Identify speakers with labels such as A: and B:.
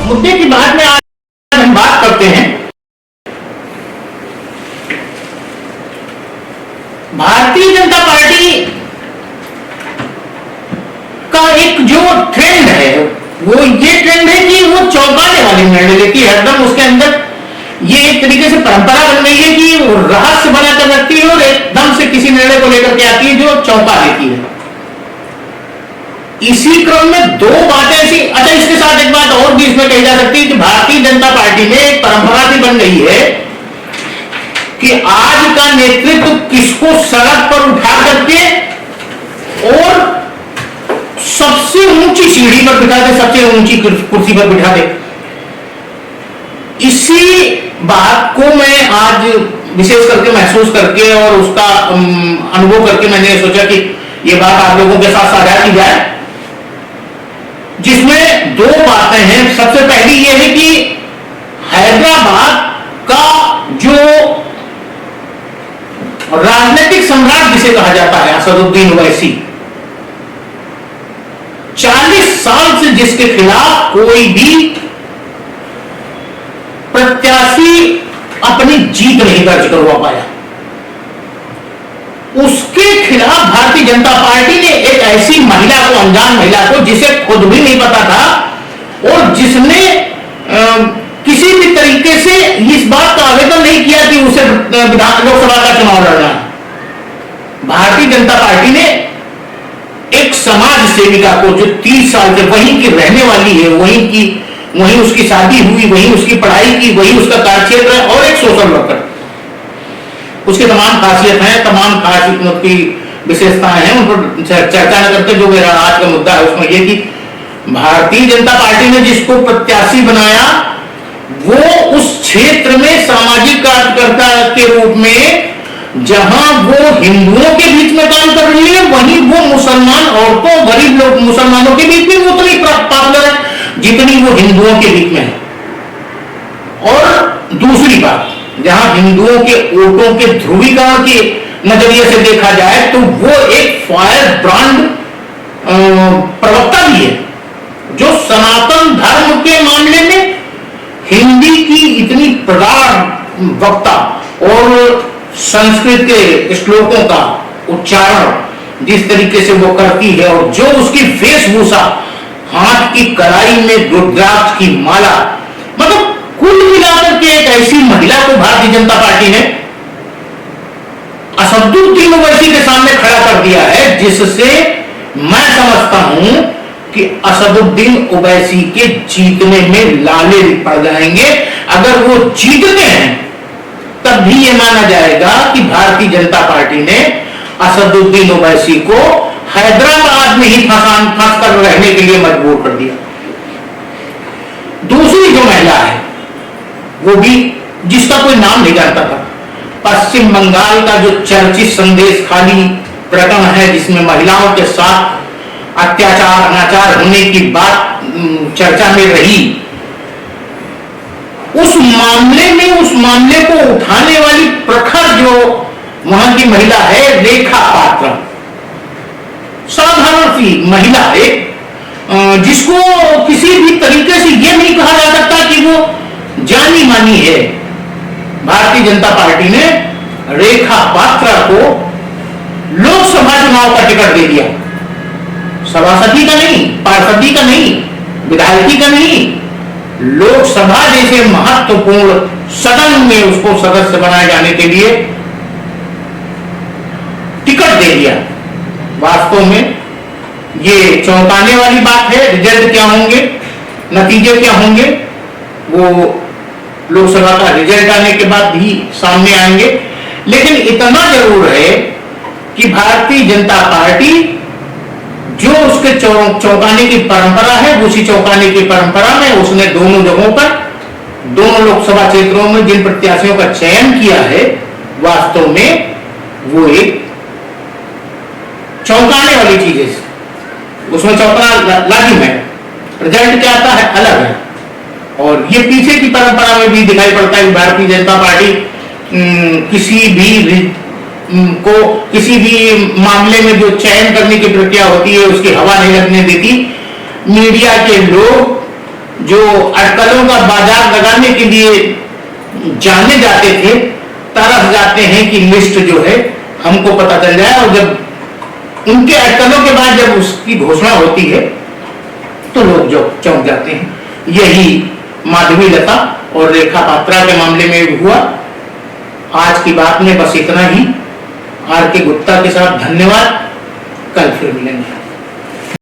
A: मुद्दे की बात में आज हम बात करते हैं भारतीय जनता पार्टी का एक जो ट्रेंड है वो ये ट्रेंड है कि वो चौंकाने वाले निर्णय लेती है। हरदम उसके अंदर ये एक तरीके से परंपरा बन गई है कि वो रहस्य बनाकर रखती है और एकदम से किसी निर्णय को लेकर के आती है जो चौंका देती है। इसी क्रम में दो बातें ऐसी, अच्छा इसके साथ एक बात और भी इसमें कही जा सकती है कि भारतीय जनता पार्टी में एक परंपरा भी बन गई है कि आज का नेतृत्व किसको सड़क पर उठा करके और सबसे ऊंची सीढ़ी पर बिठा दे, सबसे ऊंची कुर्सी पर बिठा दे। इसी बात को मैं आज विशेष करके महसूस करके और उसका अनुभव करके मैंने सोचा कि यह बात आप लोगों के साथ साझा की जाए, जिसमें दो बातें हैं। सबसे पहली यह है कि हैदराबाद का जो राजनीतिक सम्राट जिसे कहा जाता है असदुद्दीन ओवैसी, 40 साल से जिसके खिलाफ कोई भी प्रत्याशी अपनी जीत नहीं दर्ज करवा पाया, उसके खिलाफ भारतीय जनता पार्टी ने एक ऐसी महिला को, अनजान महिला को, जिसे खुद भी नहीं पता था और जिसने किसी भी तरीके से इस बात का आवेदन नहीं किया कि उसे लोकसभा का चुनाव लड़ना है, भारतीय जनता पार्टी ने एक समाज सेविका को जो 30 साल से वहीं की रहने वाली है, वहीं उसकी शादी हुई, वहीं उसकी पढ़ाई की, वहीं उसका कार्यक्षेत्र है, और एक सोशल वर्कर, उसकी तमाम खासियत है, तमाम खासियत की विशेषताएं हैं, उन पर चर्चा न करते जो मेरा आज का मुद्दा है उसमें यह कि भारतीय जनता पार्टी ने जिसको प्रत्याशी बनाया वो उस क्षेत्र में सामाजिक कार्यकर्ता के रूप में, जहां वो हिंदुओं के बीच में काम कर रही है, वहीं वो मुसलमान औरतों, गरीब लोग, मुसलमानों के बीच में वो उतनी पॉपुलर है जितनी वो हिंदुओं के बीच में है। और दूसरी बात, जहां हिंदुओं के वोटों के ध्रुवीकरण के नजरिए से देखा जाए तो वो एक फायर ब्रांड प्रवक्ता भी है, जो सनातन धर्म के मामले में हिंदी की इतनी प्रगाढ़ वक्ता और संस्कृत के श्लोकों का उच्चारण जिस तरीके से वो करती है, और जो उसकी वेशभूषा, हाथ की कलाई में रुद्राक्ष की माला, मतलब कुल मिलाकर के एक ऐसी महिला को भारतीय जनता पार्टी ने असदुद्दीन ओवैसी के सामने खड़ा कर दिया है, जिससे मैं समझता हूं कि असदुद्दीन ओवैसी के जीतने में लाले पड़ जाएंगे। अगर वो जीतते हैं तब भी यह माना जाएगा कि भारतीय जनता पार्टी ने असदुद्दीन ओवैसी को हैदराबाद में ही फंस कर रहने के लिए मजबूर कर दिया। दूसरी जो महिला है वो भी, जिसका कोई नाम नहीं जानता था, पश्चिम बंगाल का जो चर्चित संदेश खाली प्रकरण है, जिसमें महिलाओं के साथ अत्याचार, अनाचार होने की बात चर्चा में रही, उस मामले को उठाने वाली प्रखर जो वहां की महिला है, रेखा पात्र, साधारण सी महिला है, जिसको किसी भी तरीके से यह नहीं कहा जा सकता कि वो जानी मानी है। भारतीय जनता पार्टी ने रेखा पात्रा को लोकसभा चुनाव का टिकट दे दिया, सभासदी का नहीं, पार्षदी का नहीं, विधायकी का नहीं, लोकसभा जैसे महत्वपूर्ण सदन में उसको सदस्य बनाए जाने के लिए टिकट दे दिया। वास्तव में ये चौंकाने वाली बात है। रिजल्ट क्या होंगे, नतीजे क्या होंगे, वो लोकसभा का रिजल्ट आने के बाद भी सामने आएंगे। लेकिन इतना जरूर है कि भारतीय जनता पार्टी जो उसके चौंकाने की परंपरा है, उसी चौंकाने की परंपरा में उसने दोनों जगहों पर, दोनों लोकसभा क्षेत्रों में जिन प्रत्याशियों का चयन किया है, वास्तव में वो एक चौंकाने वाली चीज है, उसमें चौंकना लाजिम है। रिजल्ट क्या आता है अलग है। और ये पीछे की परंपरा में भी दिखाई पड़ता है कि भारतीय जनता पार्टी किसी भी मामले में जो चयन करने की प्रक्रिया होती है उसकी हवा नहीं लगने देती। मीडिया के लोग जो अटकलों का बाजार लगाने के लिए जाने जाते थे, तरस जाते हैं कि लिस्ट जो है हमको पता चल जाए, और जब उनके अटकलों के बाद जब उसकी घोषणा होती है तो लोग जो चौंक जाते हैं। यही माधवीलता और रेखा पात्रा के मामले में भी हुआ। आज की बात में बस इतना ही। आर के गुप्ता के साथ धन्यवाद। कल फिर मिलेंगे।